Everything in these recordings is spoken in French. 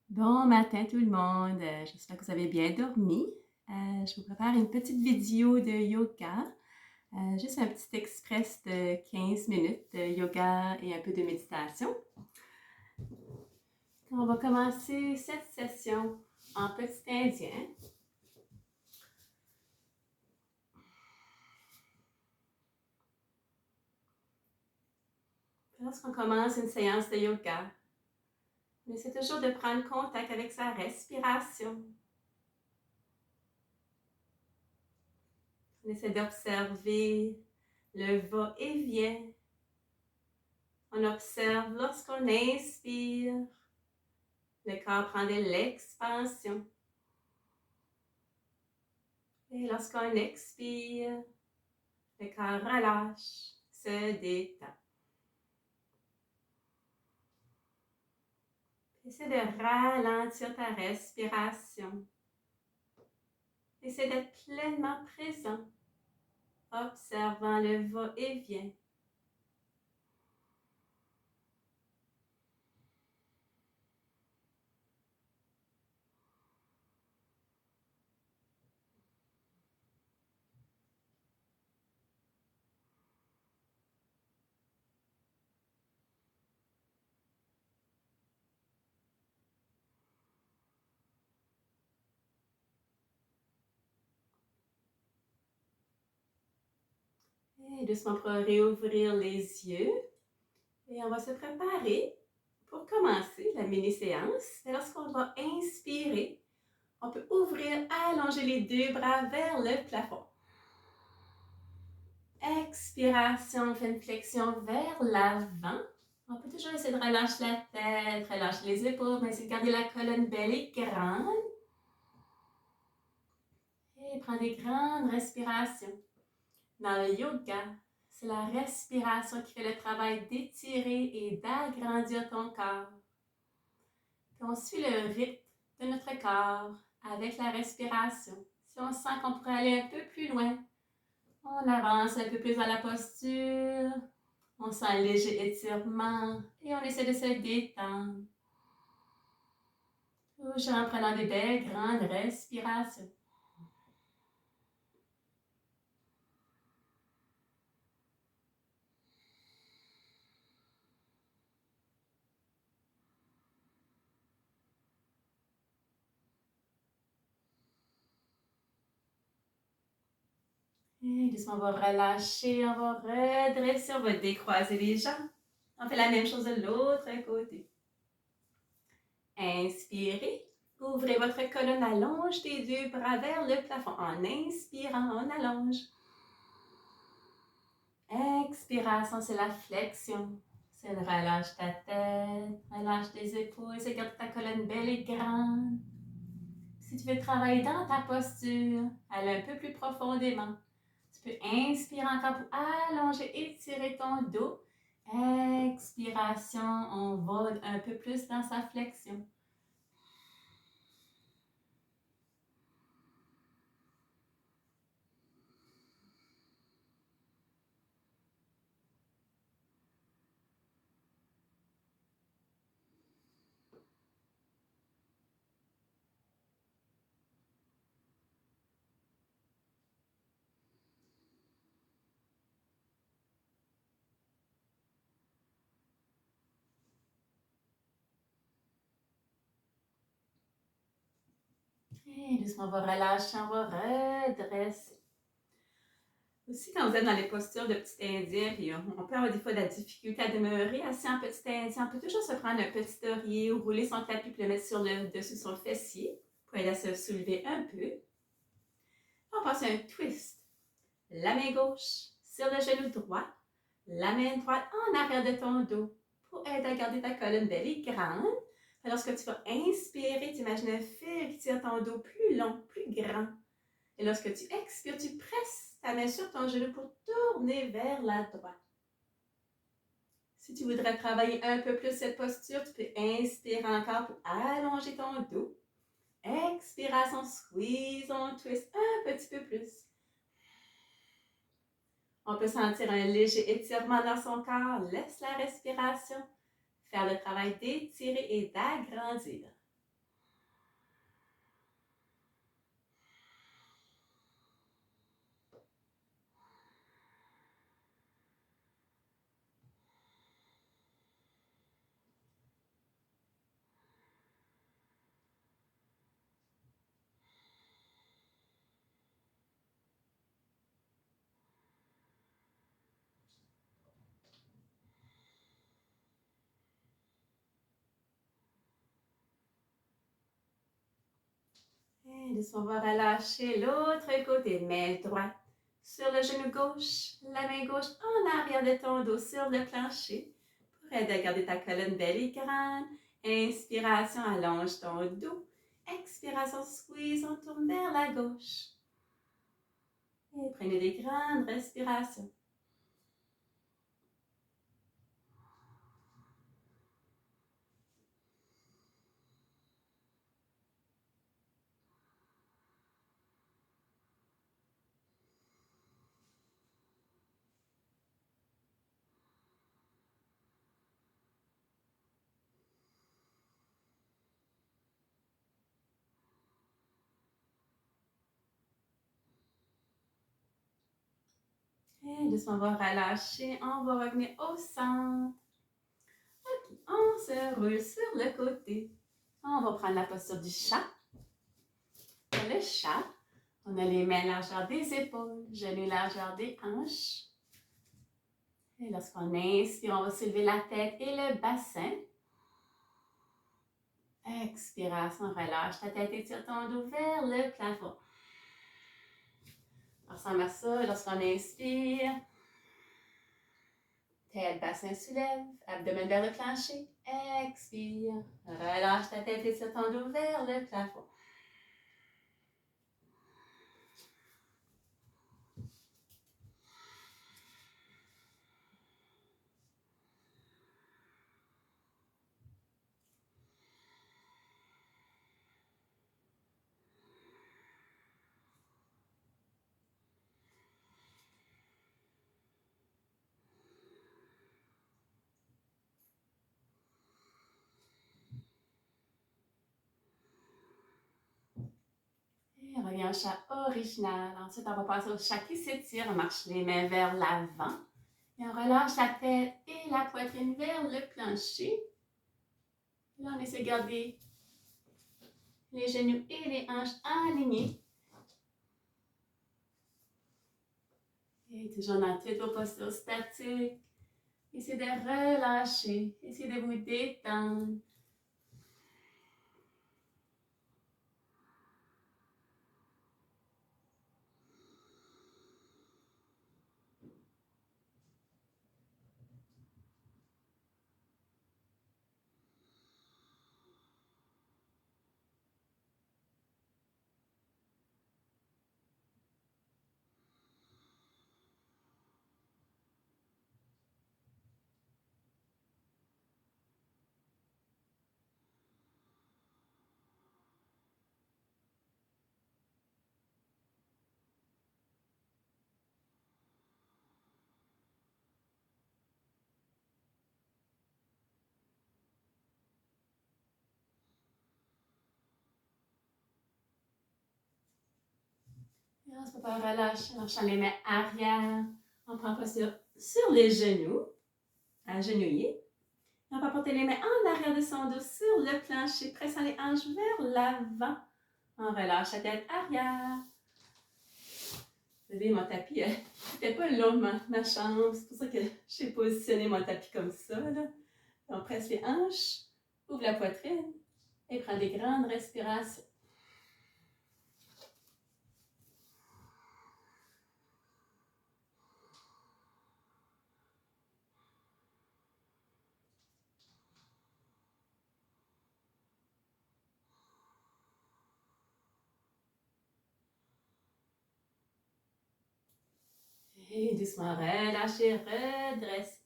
Bon matin tout le monde, j'espère que vous avez bien dormi. Je vous prépare une petite vidéo de yoga, juste un petit express de 15 minutes de yoga et un peu de méditation. On va commencer cette session en petit indien. Lorsqu'on commence une séance de yoga, on essaie toujours de prendre contact avec sa respiration. On essaie d'observer le va-et-vient. On observe lorsqu'on inspire, le corps prend de l'expansion. Et lorsqu'on expire, le corps relâche, se détend. Essaie de ralentir ta respiration. Essaie d'être pleinement présent, observant le va-et-vient. Et doucement pour réouvrir les yeux. Et on va se préparer pour commencer la mini-séance. Et lorsqu'on va inspirer, on peut ouvrir, allonger les deux bras vers le plafond. Expiration, on fait une flexion vers l'avant. On peut toujours essayer de relâcher la tête, relâcher les épaules, mais essayer de garder la colonne belle et grande. Et prends des grandes respirations. Dans le yoga, c'est la respiration qui fait le travail d'étirer et d'agrandir ton corps. Puis on suit le rythme de notre corps avec la respiration. Si on sent qu'on pourrait aller un peu plus loin, on avance un peu plus dans la posture. On sent un léger étirement et on essaie de se détendre. Toujours en prenant des belles grandes respirations. Et doucement, on va relâcher, on va redresser, on va décroiser les jambes. On fait la même chose de l'autre côté. Inspirez. Ouvrez votre colonne, allonge tes deux bras vers le plafond. En inspirant, on allonge. Expiration, c'est la flexion. C'est le relâche ta tête, relâche tes épaules, c'est garde ta colonne belle et grande. Si tu veux travailler dans ta posture, aller un peu plus profondément, tu peux inspirer encore pour allonger, étirer ton dos. Expiration, on va un peu plus dans sa flexion. Et doucement, on va relâcher, on va redresser. Aussi, quand vous êtes dans les postures de petit indien, puis on peut avoir des fois de la difficulté à demeurer assis en petit indien, on peut toujours se prendre un petit oreiller ou rouler son tapis puis le mettre sur le dessus sur le fessier pour aider à se soulever un peu. On passe à un twist. La main gauche sur le genou droit, la main droite en arrière de ton dos pour aider à garder ta colonne belle et grande. Lorsque tu vas inspirer, tu imagines un fil qui tire ton dos plus long, plus grand. Et lorsque tu expires, tu presses ta main sur ton genou pour tourner vers la droite. Si tu voudrais travailler un peu plus cette posture, tu peux inspirer encore pour allonger ton dos. Expiration, squeeze, on twist un petit peu plus. On peut sentir un léger étirement dans son corps. Laisse la respiration faire le travail d'étirer et d'agrandir. Et doucement, on va relâcher l'autre côté. Main droite sur le genou gauche, la main gauche en arrière de ton dos sur le plancher. Pour aider à garder ta colonne belle et grande. Inspiration, allonge ton dos. Expiration, squeeze, on tourne vers la gauche. Et prenez des grandes respirations. Et doucement, on va relâcher. On va revenir au centre. Ok, on se roule sur le côté. On va prendre la posture du chat. Pour le chat, on a les mains largeur des épaules, genoux largeur des hanches. Et lorsqu'on inspire, on va soulever la tête et le bassin. Expiration, relâche ta tête et tire ton dos vers le plafond. On ressemble à ça lorsqu'on inspire. Tête, bassin soulève, abdomen vers le plancher. Expire. Relâche ta tête et tire ton dos vers le plafond. Et on revient au chat original. Ensuite, on va passer au chat qui s'étire. On marche les mains vers l'avant. Et on relâche la tête et la poitrine vers le plancher. Là, on essaie de garder les genoux et les hanches alignés. Et toujours dans toutes vos postures statiques. Essayez de relâcher. Essayez de vous détendre. Et on se prépare à relâcher. Lâchant les mains arrière. On prend posture sur les genoux. Agenouillés. On va porter les mains en arrière de son dos sur le plancher, pressant les hanches vers l'avant. On relâche la tête arrière. Vous savez, mon tapis n'était pas le long de ma chambre. C'est pour ça que j'ai positionné mon tapis comme ça. Là. On presse les hanches, ouvre la poitrine et prend des grandes respirations. Et doucement, relâchez, redressez.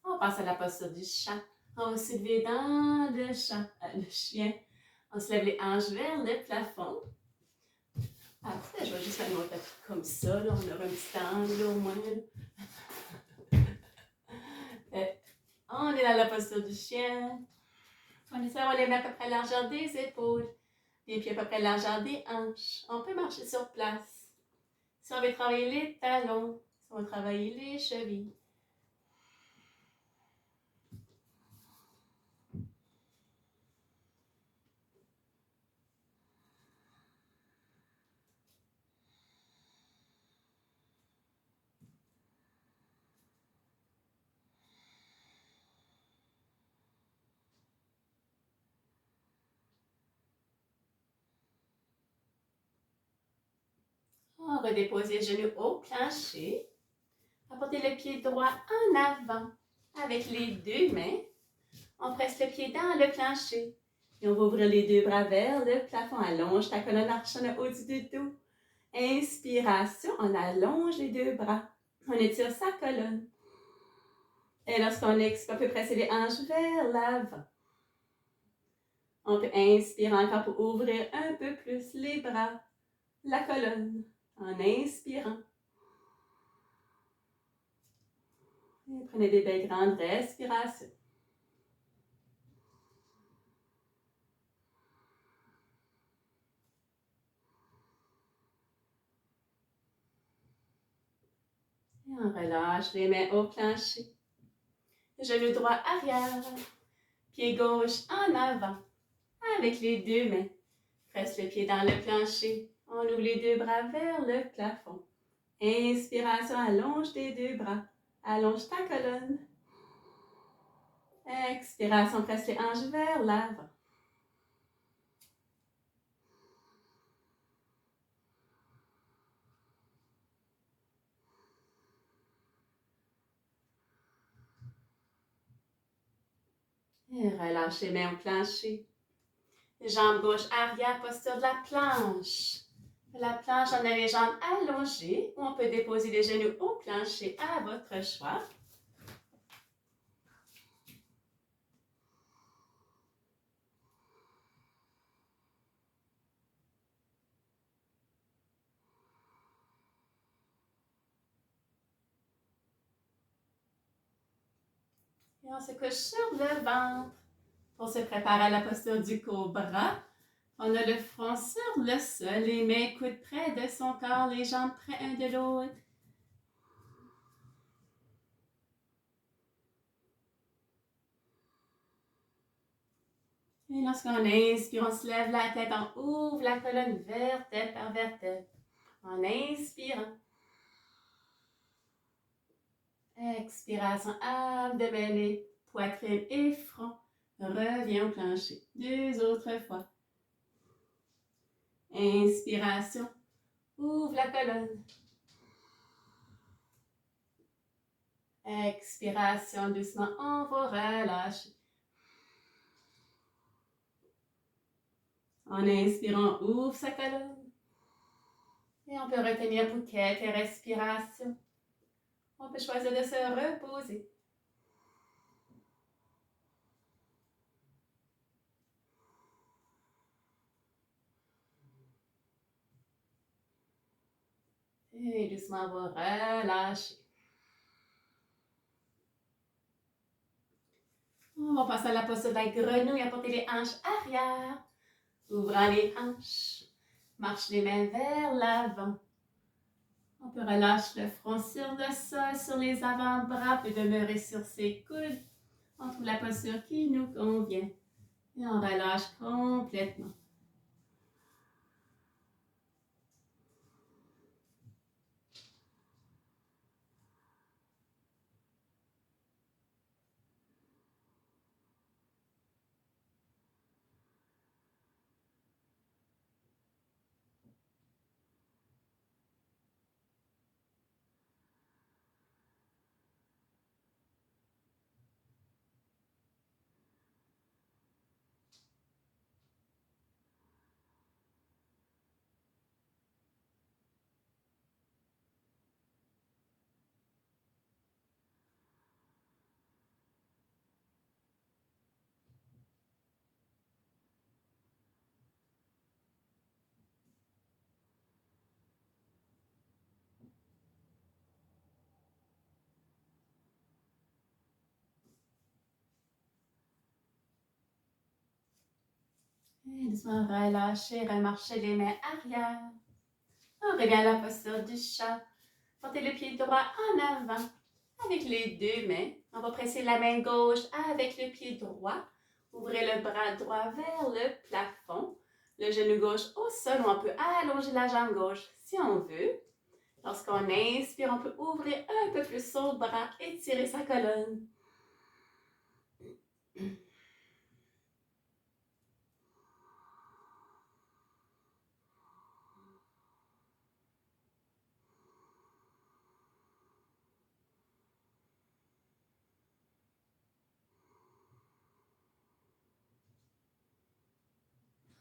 On passe à la posture du chat. On va s'élever dans le chat, le chien. On se lève les hanches vers le plafond. Après, je vais juste faire mon tapis comme ça. Là. On aura un petit angle au moins. On est dans la posture du chien. On essaie d'avoir les mains à peu près à la largeur des épaules. Les pieds à peu près à la largeur des hanches. On peut marcher sur place. Si on veut travailler les talons, si on veut travailler les chevilles. redéposez les genoux au plancher. Apportez le pied droit en avant avec les deux mains. On presse le pied dans le plancher. Et on va ouvrir les deux bras vers le plafond. Allonge ta colonne archonne au-dessus du dos. Inspiration, on allonge les deux bras. On étire sa colonne. Et lorsqu'on expire, on peut presser les hanches vers l'avant. On peut inspirer encore pour ouvrir un peu plus les bras, la colonne, en inspirant. Et prenez des belles grandes respirations. Et on relâche les mains au plancher. Genou droit arrière, pied gauche en avant, avec les deux mains. Presse le pied dans le plancher. On ouvre les deux bras vers le plafond. Inspiration, allonge tes deux bras. Allonge ta colonne. Expiration, presse les hanches vers l'avant. Et relâche les mains au plancher. Jambes gauche arrière, posture de la planche. La planche, on a les jambes allongées ou on peut déposer les genoux au plancher à votre choix. Et on se couche sur le ventre. Pour se préparer à la posture du cobra, on a le front sur le sol, les mains coudes près de son corps, les jambes près un de l'autre. Et lorsqu'on inspire, on se lève la tête, on ouvre la colonne vertèbre par vertèbre. En inspirant. Expiration, abdomen et poitrine et front. Reviens au plancher. Deux autres fois. Inspiration. Ouvre la colonne. Expiration, doucement, on va relâcher. En inspirant, ouvre sa colonne. Et on peut retenir pour quelques respirations. On peut choisir de se reposer. Et doucement, on va relâcher. On va passer à la posture de la grenouille, apporter les hanches arrière. Ouvrant les hanches. Marche les mains vers l'avant. On peut relâcher le front sur le sol, sur les avant-bras, peut demeurer sur ses coudes. On trouve la posture qui nous convient. Et on relâche complètement. Et doucement relâcher, remarcher les mains arrière. On revient à la posture du chat. Portez le pied droit en avant avec les deux mains. On va presser la main gauche avec le pied droit. Ouvrez le bras droit vers le plafond. Le genou gauche au sol. On peut allonger la jambe gauche si on veut. Lorsqu'on inspire, on peut ouvrir un peu plus son bras, étirer sa colonne.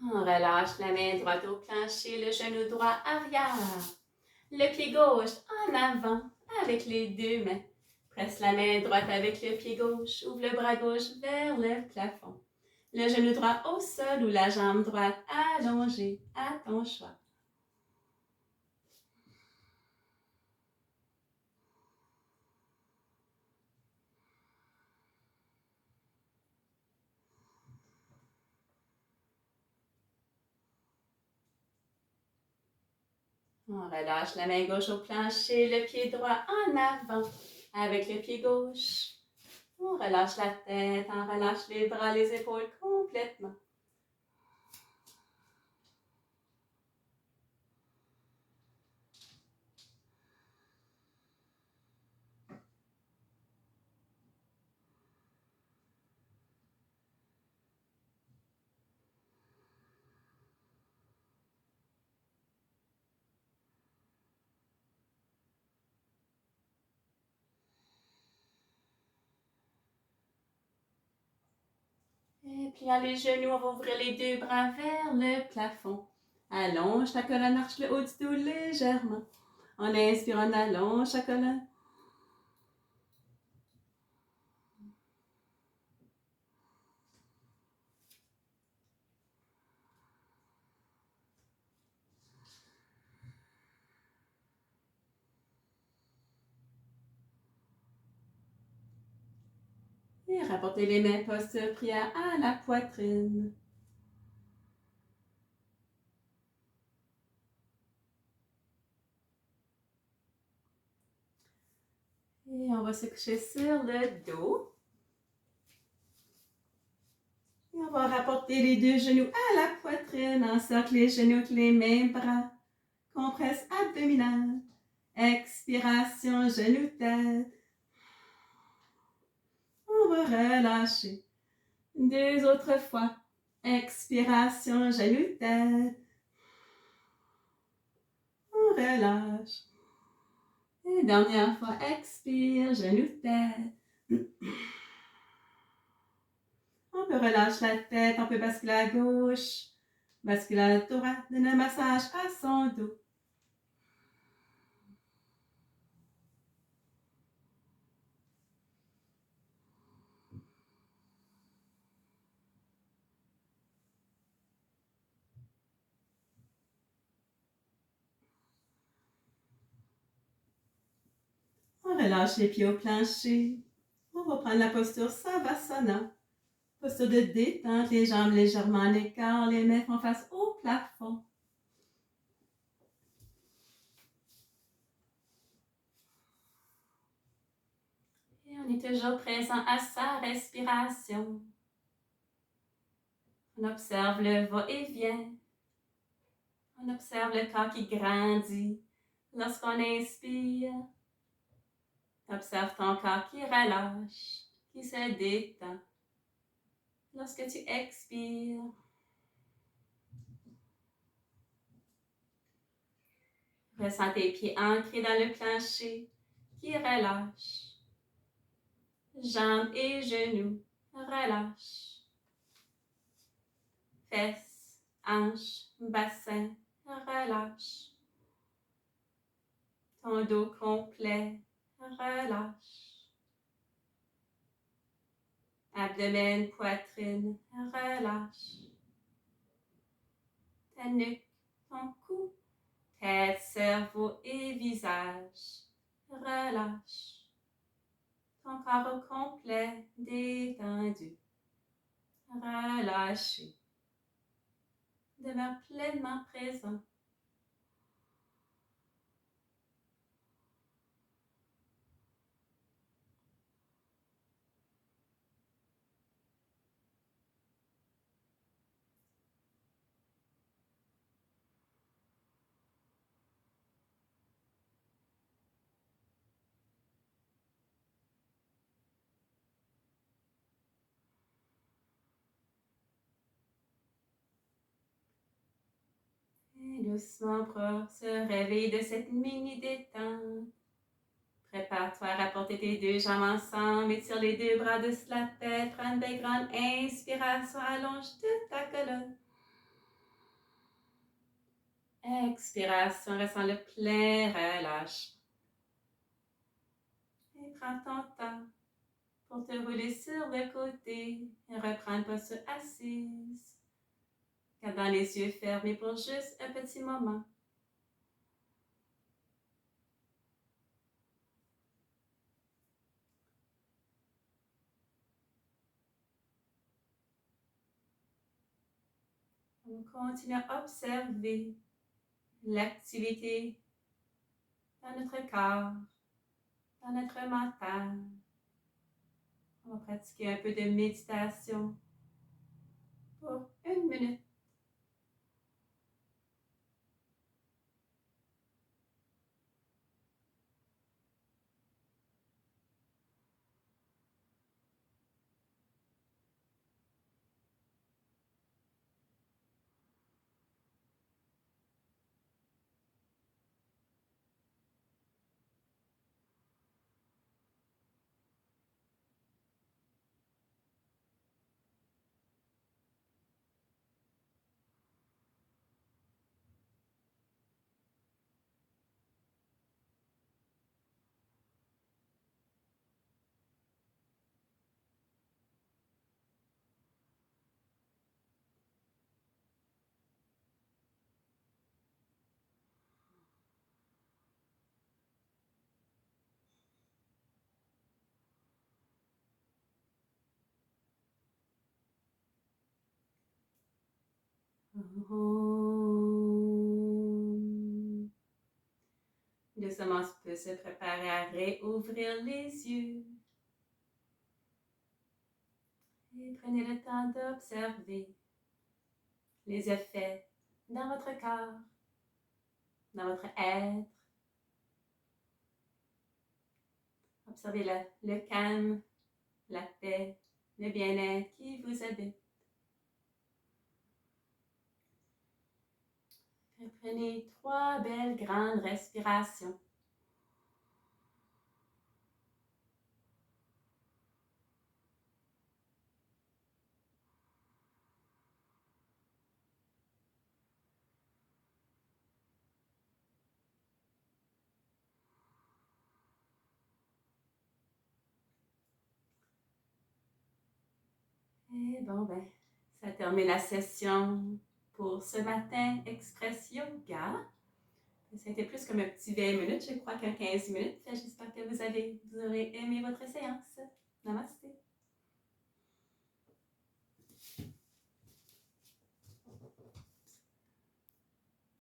On relâche la main droite au plancher, le genou droit arrière. Le pied gauche en avant avec les deux mains. Presse la main droite avec le pied gauche. Ouvre le bras gauche vers le plafond. Le genou droit au sol ou la jambe droite allongée à ton choix. On relâche la main gauche au plancher, le pied droit en avant avec le pied gauche. On relâche la tête, on relâche les bras, les épaules complètement. Et pliant les genoux, on va ouvrir les deux bras vers le plafond. Allonge ta colonne, arche le haut du dos légèrement. On inspire, on allonge ta colonne. Et rapportez les mains posture prière à la poitrine. Et on va se coucher sur le dos. Et on va rapporter les deux genoux à la poitrine. Encercle les genoux avec les mains, bras. Compresse abdominale. Expiration, genou, tête. On va relâcher. Deux autres fois. Expiration, genou, tête. On relâche. Et dernière fois, expire, genou, tête. On peut relâcher la tête, on peut basculer à gauche, basculer à droite, donner un massage à son dos. On relâche les pieds au plancher. On va prendre la posture Savasana. Posture de détente, les jambes légèrement en écart, les mains font face au plafond. Et on est toujours présent à sa respiration. On observe le va-et-vient. On observe le corps qui grandit. Lorsqu'on inspire, observe ton corps qui relâche, qui se détend. Lorsque tu expires, ressens tes pieds ancrés dans le plancher qui relâche. Jambes et genoux relâchent. Fesses, hanches, bassin relâche. Ton dos complet relâche. Abdomen, poitrine relâche. Ta nuque, ton cou, tête, cerveau et visage relâche. Ton corps au complet détendu. Relâché. Demeure pleinement présent. Et doucement pour se réveiller de cette mini détente. Prépare-toi à rapporter tes deux jambes ensemble, étire les deux bras dessus la tête, prends une belle grande inspiration, allonge toute ta colonne. Expiration, ressens le plein relâche. Et prends ton temps pour te rouler sur le côté et reprendre posture assise. Gardant les yeux fermés pour juste un petit moment. On continue à observer l'activité dans notre corps, dans notre mental. On va pratiquer un peu de méditation pour 1 minute. Doucement, on peut se préparer à réouvrir les yeux. Et prenez le temps d'observer les effets dans votre corps, dans votre être. Observez le calme, la paix, le bien-être qui vous habite. Prenez 3 belles grandes respirations. Et bon, ben, ça termine la session pour ce matin, Express Yoga. Ça a été plus comme un petit 20 minutes, je crois qu'un 15 minutes. J'espère que vous aurez aimé votre séance. Namasté.